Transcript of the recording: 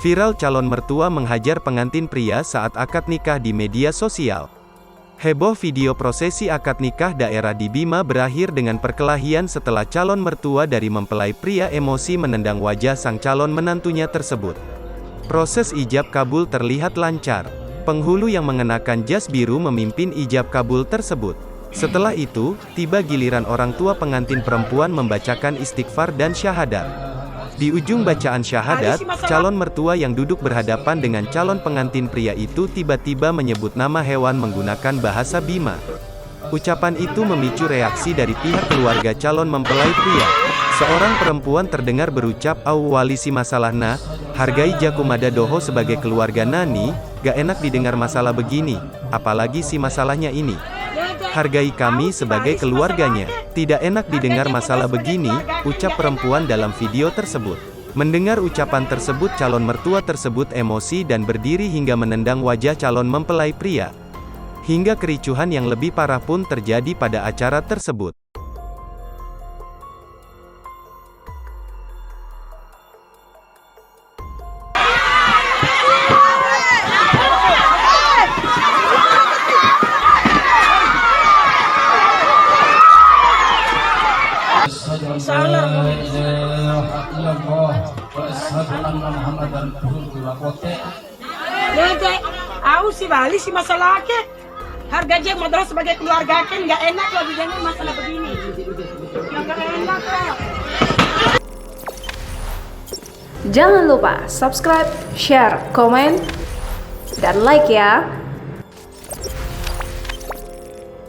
Viral calon mertua menghajar pengantin pria saat akad nikah di media sosial. Heboh video prosesi akad nikah daerah di Bima berakhir dengan perkelahian setelah calon mertua dari mempelai pria emosi menendang wajah sang calon menantunya tersebut. Proses ijab kabul terlihat lancar. Penghulu yang mengenakan jas biru memimpin ijab kabul tersebut. Setelah itu, tiba giliran orang tua pengantin perempuan membacakan istighfar dan syahadat. Di ujung bacaan syahadat, calon mertua yang duduk berhadapan dengan calon pengantin pria itu tiba-tiba menyebut nama hewan menggunakan bahasa Bima. Ucapan itu memicu reaksi dari pihak keluarga calon mempelai pria. Seorang perempuan terdengar berucap, "Wali si masalahna, hargai Jakumada Doho sebagai keluarga Nani, gak enak didengar masalah begini, apalagi si masalahnya ini. Hargai kami sebagai keluarganya. Tidak enak didengar masalah begini," ucap perempuan dalam video tersebut. Mendengar ucapan tersebut calon mertua tersebut emosi dan berdiri hingga menendang wajah calon mempelai pria. Hingga kericuhan yang lebih parah pun terjadi pada acara tersebut. Dede, aku si Bali si masalah ke harga je modal sebagai keluarga kan nggak enak loh didengar masalah begini. Nggak enak lah. Jangan lupa subscribe, share, komen, dan like ya.